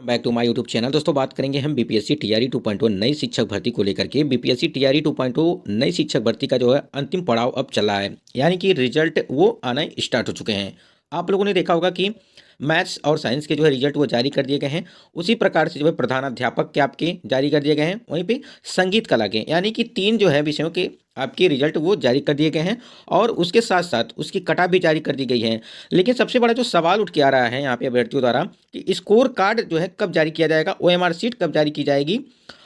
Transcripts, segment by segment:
Back to my YouTube channel. दोस्तों बात करेंगे हम बीपीएससी टीआरई 2.0 नई शिक्षक भर्ती को लेकर के। बीपीएससी टीआरई 2.0 नई शिक्षक भर्ती का जो है अंतिम पड़ाव अब चल रहा है, यानी कि रिजल्ट वो आना स्टार्ट हो चुके हैं। आप लोगों ने देखा होगा कि मैथ्स और साइंस के जो है रिजल्ट वो जारी कर दिए गए हैं। उसी प्रकार से जो है प्रधानाध्यापक के आपके जारी कर दिए गए हैं। वहीं पे संगीत कला के, यानी कि 3 जो है विषयों के आपके रिजल्ट वो जारी कर दिए गए हैं और उसके साथ साथ उसकी कटा भी जारी कर दी गई है। लेकिन सबसे बड़ा जो सवाल उठ के आ रहा है यहाँ पे अभ्यर्थियों द्वारा कि स्कोर कार्ड जो है कब जारी किया जाएगा, ओएमआर सीट कब जारी की जाएगी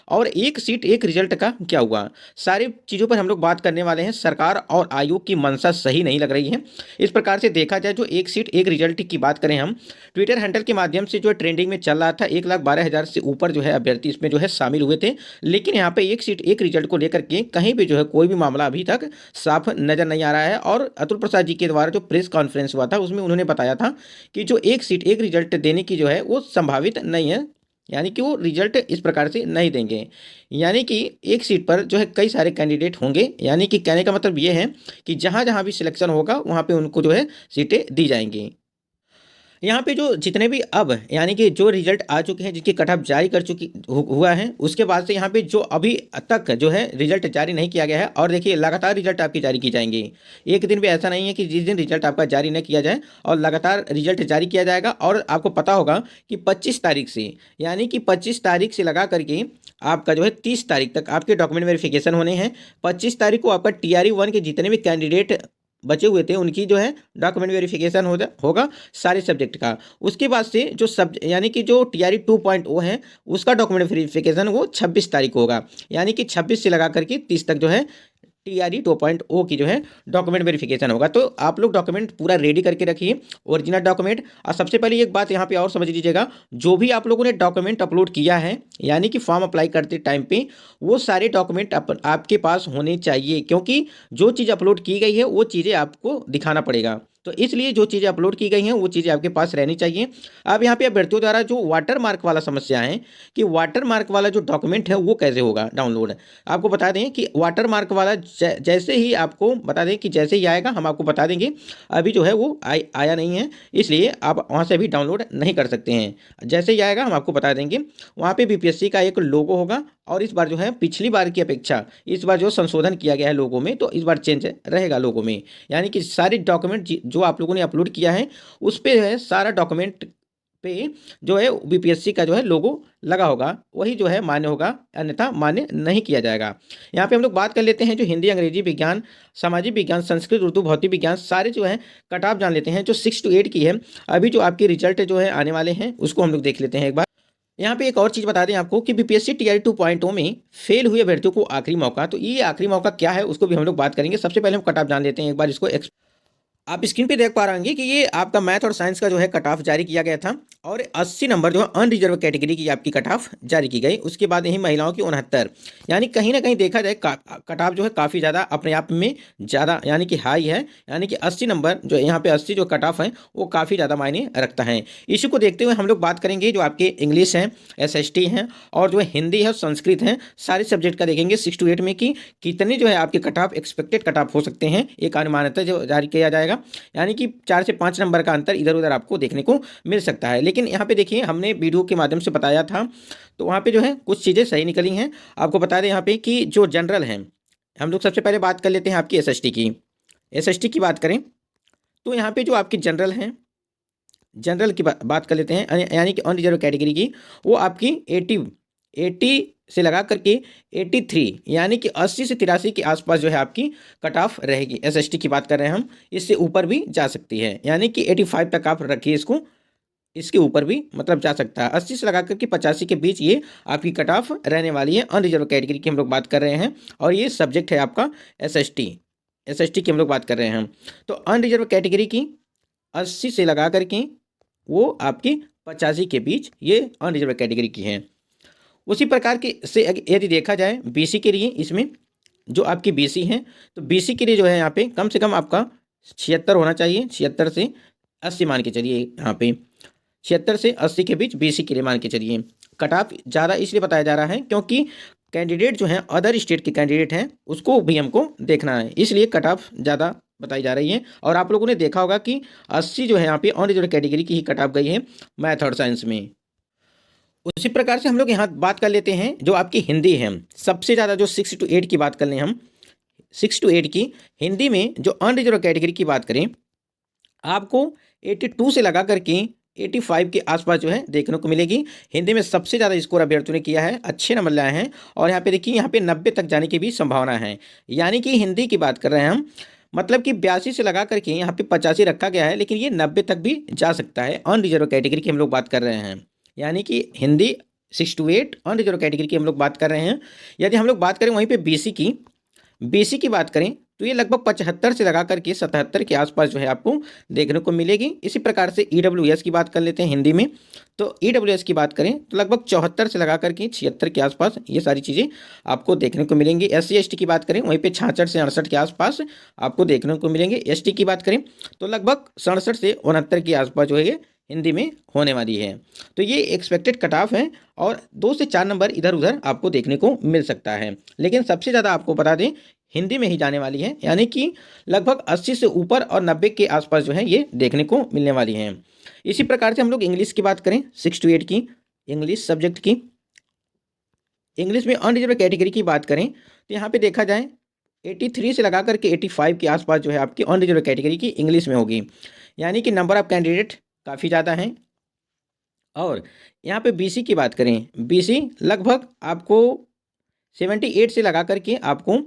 और एक सीट एक रिजल्ट का क्या हुआ। सारी चीज़ों पर हम लोग बात करने वाले हैं। सरकार और आयोग की मंशा सही नहीं लग रही है। इस प्रकार से देखा जाए जो एक सीट एक रिजल्ट की बात करें हम, ट्विटर हैंडल के माध्यम से जो है ट्रेंडिंग में चल रहा था। 1,12,000 से ऊपर जो है अभ्यर्थी इसमें जो है शामिल हुए थे। लेकिन यहाँ पे एक सीट एक रिजल्ट को लेकर के कहीं भी जो है कोई भी मामला अभी तक साफ नजर नहीं आ रहा है। और अतुल प्रसाद जी के द्वारा जो प्रेस कॉन्फ्रेंस हुआ था उसमें उन्होंने बताया था कि जो एक सीट एक रिजल्ट देने की जो है वो संभावित नहीं है, यानी कि वो रिजल्ट इस प्रकार से नहीं देंगे। यानी कि एक सीट पर जो है कई सारे कैंडिडेट होंगे, यानी कि कहने का मतलब ये है कि जहाँ जहाँ भी सिलेक्शन होगा वहाँ पे उनको जो है सीटें दी जाएंगी। यहाँ पे जो जितने भी अब यानी कि जो रिजल्ट आ चुके हैं, जिनकी कट ऑफ जारी कर चुकी हुआ है, उसके बाद से यहाँ पे जो अभी तक जो है रिजल्ट जारी नहीं किया गया है। और देखिए लगातार रिजल्ट आपकी जारी की जाएंगी। एक दिन भी ऐसा नहीं है कि जिस दिन रिजल्ट आपका जारी न किया जाए, और लगातार रिजल्ट जारी किया जाएगा। और आपको पता होगा कि 25 तारीख से, यानी कि 25 तारीख से लगा करके आपका जो है 30 तारीख तक आपके डॉक्यूमेंट वेरिफिकेशन होने हैं। 25 तारीख को आपका टीआरई 1 के जितने भी कैंडिडेट बचे हुए थे उनकी जो है डॉक्यूमेंट वेरिफिकेशन होगा सारे सब्जेक्ट का। उसके बाद से जो सब यानी कि जो टीआरई 2.0 है उसका डॉक्यूमेंट वेरिफिकेशन वो 26 तारीख को होगा। यानी कि 26 से लगा करके 30 तक जो है टीआरई 2.0 की जो है डॉक्यूमेंट वेरिफिकेशन होगा। तो आप लोग डॉक्यूमेंट पूरा रेडी करके रखिए, ओरिजिनल डॉक्यूमेंट। और सबसे पहले एक बात यहाँ पे और समझ लीजिएगा, जो भी आप लोगों ने डॉक्यूमेंट अपलोड किया है, यानी कि फॉर्म अप्लाई करते टाइम पे वो सारे डॉक्यूमेंट आपके पास होने चाहिए। क्योंकि जो चीज़ अपलोड की गई है वो चीज़ें आपको दिखाना पड़ेगा। तो इसलिए जो चीज़ें अपलोड की गई हैं वो चीज़ें आपके पास रहनी चाहिए। अब यहाँ पे अभ्यर्थियों द्वारा जो वाटर मार्क वाला समस्या है कि वाटर मार्क वाला जो डॉक्यूमेंट है वो कैसे होगा डाउनलोड। आपको बता दें कि वाटर मार्क वाला जैसे ही आपको बता दें कि जैसे ही आएगा हम आपको बता देंगे। अभी जो है वो आया नहीं है, इसलिए आप वहाँ से अभी डाउनलोड नहीं कर सकते हैं। जैसे ही आएगा हम आपको बता देंगे। वहाँ पे बीपीएससी का एक लोगो होगा और इस बार जो है पिछली बार की अपेक्षा इस बार जो संशोधन किया गया है लोगो में, तो इस बार चेंज रहेगा लोगो में। यानी कि सारे डॉक्यूमेंट जो आप लोगों ने अपलोड किया है उस पे है सारा डॉक्यूमेंट पे जो है बीपीएससी का जो है लोगो लगा होगा, वही जो है मान्य होगा, अन्यथा मान्य नहीं किया जाएगा। यहाँ पे हम लोग बात कर लेते हैं जो हिंदी, अंग्रेजी, विज्ञान, सामाजिक विज्ञान, संस्कृत, उर्दू, भौतिक विज्ञान सारे जो है कट ऑफ जान लेते हैं। जो 6 to 8 की है अभी जो आपके रिजल्ट जो है आने वाले हैं उसको हम लोग देख लेते हैं एक बार। यहाँ पे एक और चीज़ बता दें आपको कि बीपीएससी टीआरई 2.0 में फेल हुए अभ्यर्थियों को आखिरी मौका, तो ये आखिरी मौका क्या है उसको भी हम लोग बात करेंगे। सबसे पहले हम कट ऑफ जान लेते हैं एक बार इसको। आप स्क्रीन पे देख पा रहे होंगे कि ये आपका मैथ और साइंस का जो है कट ऑफ जारी किया गया था और 80 नंबर जो है अनरिजर्व कैटेगरी की आपकी कट ऑफ जारी की गई। उसके बाद यही महिलाओं की 69, यानी कहीं ना कहीं देखा जाए कट ऑफ जो है काफ़ी ज़्यादा अपने आप में ज़्यादा यानी कि हाई है। यानी कि 80 नंबर जो यहाँ पे 80 जो कट ऑफ है वो काफ़ी ज़्यादा मायने रखता है। इसी को देखते हुए हम लोग बात करेंगे जो आपके इंग्लिश हैं, एसएसटी हैं और जो है हिंदी है, संस्कृत हैं, सारे सब्जेक्ट का देखेंगे 6 to 8 में कि कितने जो है आपके cut off expected cut off हो सकते हैं। एक अनुमानतः जो जारी किया जाएगा, यानी कि 4 से 5 नंबर का अंतर इधर उधर आपको देखने को मिल सकता है। लेकिन यहाँ पे देखिए हमने वीडियो के माध्यम से बताया था तो वहाँ पे जो है कुछ चीज़ें सही निकली हैं। आपको बता दें यहाँ पे कि जो जनरल हैं, हम लोग सबसे पहले बात कर लेते हैं आपकी एसएसटी की। एसएसटी की बात करें तो यहाँ पे जो आपकी जनरल हैं, जनरल की बात कर लेते हैं, यानी कि अनरिजर्व कैटेगरी की, वो आपकी 80 से लगा करके 83 यानी कि 80 से 83 के आसपास जो है आपकी कट ऑफ रहेगी। एसएसटी की बात कर रहे हैं हम, इससे ऊपर भी जा सकती है, यानी कि 85 तक आप रखिए इसको, इसके ऊपर भी मतलब जा सकता है। 80 से लगा करके 85 के बीच ये आपकी कट ऑफ रहने वाली है। अनरिजर्व कैटेगरी की हम लोग बात कर रहे हैं और ये सब्जेक्ट है आपका एसएसटी। एसएसटी की हम लोग बात कर रहे हैं। तो अनरिजर्व कैटेगरी की 80 से लगा करके वो आपकी 85 के बीच ये अनरिजर्व कैटेगरी की है। उसी प्रकार के से यदि देखा जाए बीसी के लिए, इसमें जो आपकी बीसी है तो बीसी के लिए जो है यहाँ पे कम से कम आपका 76 होना चाहिए। 76 से 80 मान के चलिए, यहाँ पे 76 से 80 के बीच बीसी के लिए मान के चलिए। कट ऑफ ज़्यादा इसलिए बताया जा रहा है क्योंकि कैंडिडेट जो हैं अदर स्टेट के कैंडिडेट हैं उसको भी हमको देखना है, इसलिए कट ऑफ ज़्यादा बताई जा रही है। और आप लोगों ने देखा होगा कि 80 जो है यहाँ पे अनरिजर्व कैटेगरी की ही कट ऑफ गई है मैथ और साइंस में। उसी प्रकार से हम लोग यहाँ बात कर लेते हैं जो आपकी हिंदी है, सबसे ज़्यादा जो 6 to 8 की बात कर लें हम, 6 to 8 की हिंदी में जो अनरिजर्व कैटेगरी की बात करें, आपको 82 से लगा करके 85 के आसपास जो है देखने को मिलेगी। हिंदी में सबसे ज़्यादा स्कोर अभ्यर्थियों ने किया है, अच्छे नंबर लाए हैं और यहाँ पे देखिए यहाँ पे 90 तक जाने की भी संभावना है। यानी कि हिंदी की बात कर रहे हैं हम, मतलब कि 82 से लगा करके यहाँ पे 85 रखा गया है, लेकिन ये 90 तक भी जा सकता है। अनरिजर्व कैटेगरी की हम लोग बात कर रहे हैं, यानी कि हिंदी 6 to 8 अनरिजर्व कैटेगरी की हम लोग बात कर रहे हैं। यदि हम लोग बात करें वहीं पे बीसी की बात करें तो ये लगभग 75 से लगा करके 77 के आसपास जो है आपको देखने को मिलेगी। इसी प्रकार से ईडब्ल्यूएस की बात कर लेते हैं हिंदी में, तो ईडब्ल्यूएस की बात करें तो लगभग 74 से लगा करके 76 के आसपास ये सारी चीज़ें आपको देखने को मिलेंगी। एससी एसटी की बात करें वहीं पे 66 से 68 के आसपास आपको देखने को मिलेंगे। एसटी की बात करें तो लगभग 67 से 69 के आसपास जो है ये हिंदी में होने वाली है। तो ये एक्सपेक्टेड कट ऑफ है और 2 से 4 नंबर इधर उधर आपको देखने को मिल सकता है, लेकिन सबसे ज़्यादा आपको बता दें हिंदी में ही जाने वाली है, यानी कि लगभग 80 से ऊपर और 90 के आसपास जो है ये देखने को मिलने वाली हैं। इसी प्रकार से हम लोग इंग्लिश की बात करें 6 to 8 की, इंग्लिश सब्जेक्ट की, इंग्लिश में अनरिजर्व कैटेगरी की बात करें तो यहाँ पे देखा जाए 83 से लगा करके 85 के आसपास जो है आपकी अनरिजर्व कैटेगरी की इंग्लिश में होगी, यानी कि नंबर ऑफ कैंडिडेट काफ़ी ज़्यादा हैं। और यहाँ पे बीसी की बात करें, बीसी लगभग आपको 78 से लगा करके आपको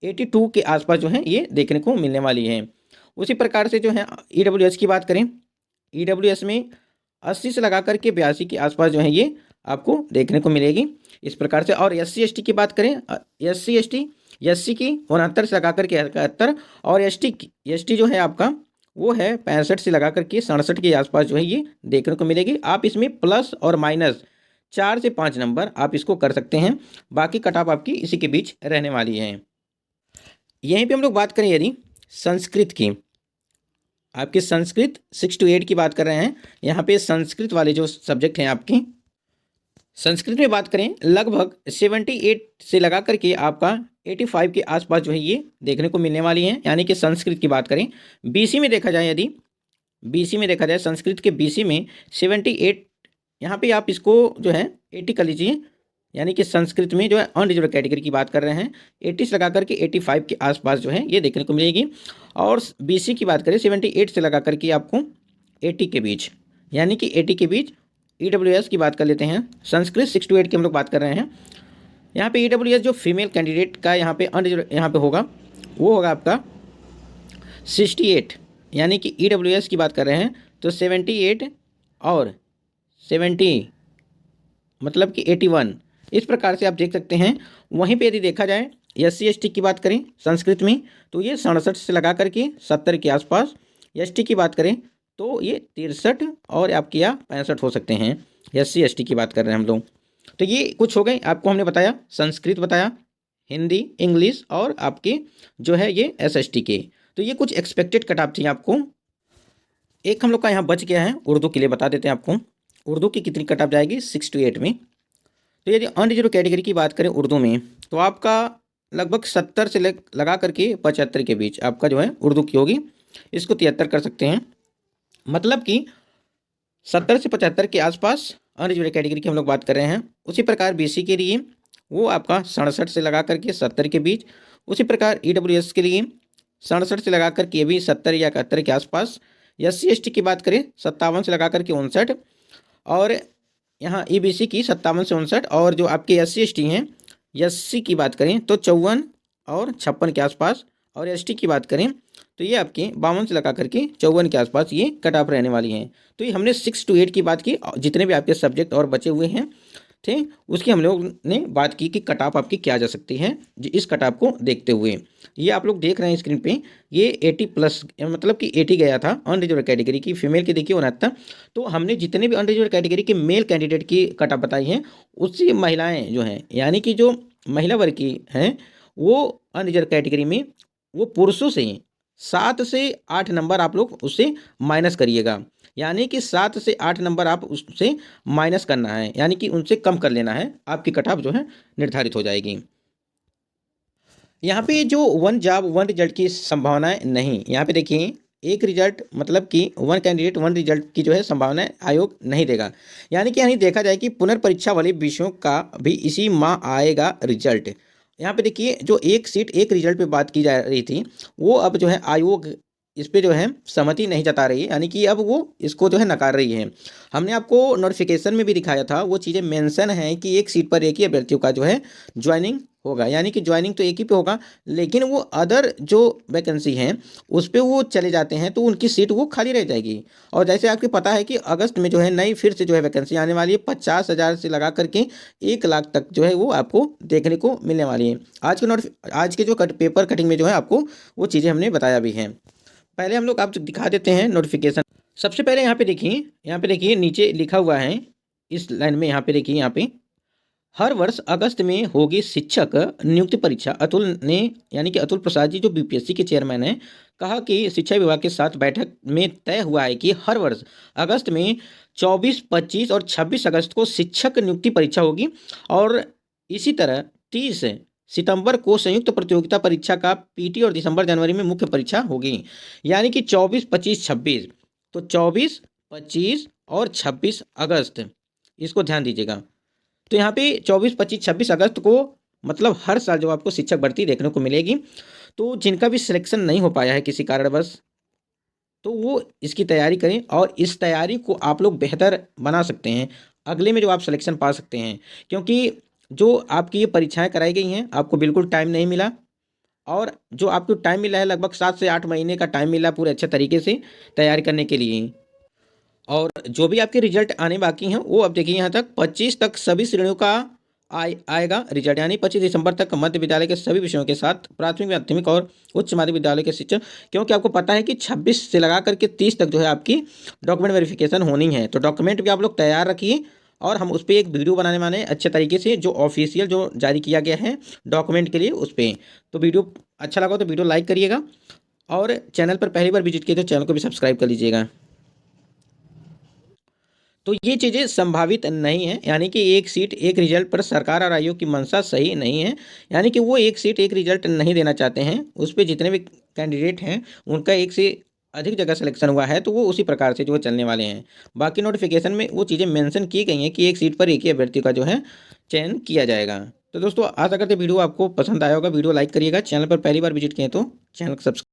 82 के आसपास जो है ये देखने को मिलने वाली है। उसी प्रकार से जो है ईडब्ल्यूएस की बात करें, ईडब्ल्यूएस में 80 से लगा करके 82 के आसपास जो है ये आपको देखने को मिलेगी इस प्रकार से। और एससी एसटी की बात करें, एससी की 69 से लगा करके 71 और एसटी जो है आपका वो है 65 से लगा करके 67 के आसपास जो है ये देखने को मिलेगी। आप इसमें प्लस और माइनस 4 से 5 नंबर आप इसको कर सकते हैं, बाकी कट ऑफ आपकी इसी के बीच रहने वाली है। यहीं पे हम लोग बात करें यदि संस्कृत की, आपके संस्कृत 6 to 8 की बात कर रहे हैं, यहाँ पे संस्कृत वाले जो सब्जेक्ट हैं आपकी, संस्कृत में बात करें लगभग 78 से लगा करके आपका 85 के आसपास जो है ये देखने को मिलने वाली हैं। यानी कि संस्कृत की बात करें, बीसी में देखा जाए, यदि बीसी में देखा जाए संस्कृत के बीसी में 78, यहाँ पे आप इसको जो है 80 कर लीजिए, यानी कि संस्कृत में जो है अनरिजर्व कैटेगरी की बात कर रहे हैं 80 से लगा करके 85 के आसपास जो है ये देखने को मिलेगी। और बीसी की बात करें 78 से लगा करके आपको 80 के बीच, यानी कि 80 के बीच। ईडब्ल्यूएस की बात कर लेते हैं, संस्कृत 6 to 8 की हम लोग बात कर रहे हैं। यहाँ पे ईडब्ल्यूएस जो फीमेल कैंडिडेट का यहाँ पे अनरिजर्व यहाँ पे होगा वो होगा आपका 68, यानी कि ईडब्ल्यूएस की बात कर रहे हैं तो 78 और 70 मतलब कि 81, इस प्रकार से आप देख सकते हैं। वहीं पे यदि देखा जाए एससी एसटी की बात करें संस्कृत में तो ये 67 से लगा करके 70 के आसपास, एसटी की बात करें तो ये 63 और आपके यहाँ 65 हो सकते हैं। एससी एसटी की बात कर रहे हैं हम लोग। तो ये कुछ हो गए, आपको हमने बताया संस्कृत बताया, हिंदी, इंग्लिश और आपके जो है ये एसएसटी के। तो ये कुछ एक्सपेक्टेड कट ऑफ थी आपको। एक हम लोग का यहाँ बच गया है उर्दू के लिए, बता देते हैं आपको उर्दू की कितनी कट ऑफ जाएगी 6 to 8 में। तो यदि अनरिजर्व कैटेगरी की बात करें उर्दू में तो आपका लगभग 70 से लगा करके 75 के बीच आपका जो है उर्दू की होगी, इसको 73 कर सकते हैं, मतलब कि 70 से 75 के आसपास अनरिजर्व कैटेगरी की हम लोग बात कर रहे हैं। उसी प्रकार बीसी के लिए वो आपका 67 से लगा करके 70 के बीच। उसी प्रकार ईडब्ल्यूएस के लिए 67 से लगा करके ये भी 70 या 71 के आसपास। एससी एसटी की बात करें 57 से लगा करके 59, और यहाँ ईबीसी की 57 से 59, और जो आपके एससी एसटी हैं एससी की बात करें तो 54 और 56 के आसपास, और एसटी की बात करें तो ये आपके 52 से लगा करके 54 के आसपास ये कट ऑफ रहने वाली हैं। तो ये हमने 6 to 8 की बात की, जितने भी आपके सब्जेक्ट और बचे हुए हैं थे उसकी हम लोग ने बात की कि कट ऑफ आपकी क्या जा सकती है। इस कट ऑफ को देखते हुए ये आप लोग देख रहे हैं स्क्रीन पे, ये 80+ मतलब कि 80 गया था अनरिजर्व कैटेगरी की। फीमेल की देखिए 69। तो हमने जितने भी अनरिजर्व कैटेगरी के मेल कैंडिडेट की कट ऑफ बताई हैं उससे महिलाएं जो हैं, यानी कि जो महिला वर्ग की हैं वो अनरिजर्व कैटेगरी में वो पुरुषों से 7 से 8 नंबर आप लोग उससे माइनस करिएगा, यानी कि 7 से 8 नंबर आप उससे माइनस करना है, यानी कि उनसे कम कर लेना है, आपकी कट ऑफ जो है निर्धारित हो जाएगी। यहाँ पे जो वन जॉब वन रिजल्ट की संभावनाएं नहीं, यहाँ पे देखिए एक रिजल्ट मतलब कि वन कैंडिडेट वन रिजल्ट की जो है संभावना आयोग नहीं देगा। यानी देखा जाए कि पुनर्परीक्षा वाले विषयों का भी इसी माह आएगा रिजल्ट। यहाँ पे देखिए जो एक सीट एक रिजल्ट पे बात की जा रही थी, वो अब जो है आयोग इस पे जो है सहमति नहीं जता रही है, यानी कि अब वो इसको जो है नकार रही है। हमने आपको नोटिफिकेशन में भी दिखाया था, वो चीज़ें मेंशन हैं कि एक सीट पर एक ही अभ्यर्थियों का जो है ज्वाइनिंग होगा, यानी कि ज्वाइनिंग तो एक ही पे होगा, लेकिन वो अदर जो वैकेंसी हैं उस पे वो चले जाते हैं तो उनकी सीट वो खाली रह जाएगी। और जैसे आपको पता है कि अगस्त में जो है नई फिर से जो है वैकेंसी आने वाली है, 50,000 से लगा करके 1 लाख तक जो है वो आपको देखने को मिलने वाली है। आज के जो पेपर कटिंग में जो है आपको वो चीज़ें हमने बताया भी हैं। पहले हम लोग आपको दिखा देते हैं नोटिफिकेशन। सबसे पहले यहाँ पे देखिए नीचे लिखा हुआ है इस लाइन में, यहाँ पे देखिए, यहाँ पे हर वर्ष अगस्त में होगी शिक्षक नियुक्ति परीक्षा। अतुल ने, यानी कि अतुल प्रसाद जी जो बीपीएससी के चेयरमैन हैं, कहा कि शिक्षा विभाग के साथ बैठक में तय हुआ है कि हर वर्ष अगस्त में 24, 25 और 26 अगस्त को शिक्षक नियुक्ति परीक्षा होगी और इसी तरह 30 सितंबर को संयुक्त प्रतियोगिता परीक्षा का पीटी और दिसंबर जनवरी में मुख्य परीक्षा होगी। यानी कि 24, 25, 26, तो 24, 25 और 26 अगस्त, इसको ध्यान दीजिएगा। तो यहाँ पे 24, 25, 26 अगस्त को मतलब हर साल जो आपको शिक्षक भर्ती देखने को मिलेगी। तो जिनका भी सिलेक्शन नहीं हो पाया है किसी कारणवश, तो वो इसकी तैयारी करें और इस तैयारी को आप लोग बेहतर बना सकते हैं, अगले में जो आप सिलेक्शन पा सकते हैं। क्योंकि जो आपकी ये परीक्षाएं कराई गई हैं, आपको बिल्कुल टाइम नहीं मिला, और जो आपको टाइम मिला है लगभग 7 से 8 महीने का टाइम मिला पूरे अच्छे तरीके से तैयारी करने के लिए। और जो भी आपके रिजल्ट आने बाकी हैं वो अब देखिए यहाँ तक 25 तक सभी श्रेणियों का आएगा रिजल्ट, यानी 25 दिसंबर तक मध्य विद्यालय के सभी विषयों के साथ प्राथमिक माध्यमिक और उच्च माध्यमिक विद्यालय के शिक्षक। क्योंकि आपको पता है कि 26 से लगा करके 30 तक जो है आपकी डॉक्यूमेंट वेरिफिकेशन होनी है, तो डॉक्यूमेंट भी आप लोग तैयार रखिए। और हम उस पर एक वीडियो बनाने वाले हैं अच्छे तरीके से, जो ऑफिशियल जो जारी किया गया है डॉक्यूमेंट के लिए उस पर। तो वीडियो अच्छा लगा तो वीडियो लाइक करिएगा, और चैनल पर पहली बार विजिट किए तो चैनल को भी सब्सक्राइब कर लीजिएगा। तो ये चीज़ें संभावित नहीं है, यानी कि एक सीट एक रिजल्ट पर सरकार और आयोग की मंशा सही नहीं है। यानी कि वो एक सीट एक रिजल्ट नहीं देना चाहते हैं, उस पर जितने भी कैंडिडेट हैं उनका एक से अधिक जगह सिलेक्शन हुआ है, तो वो उसी प्रकार से जो है चलने वाले हैं। बाकी नोटिफिकेशन में वो चीज़ें मेंशन की गई हैं कि एक सीट पर एक ही अभ्यर्थी का जो है चयन किया जाएगा। तो दोस्तों आशा करते वीडियो आपको पसंद आया होगा, वीडियो लाइक करिएगा, चैनल पर पहली बार विजिट किए तो चैनल को सब्सक्राइब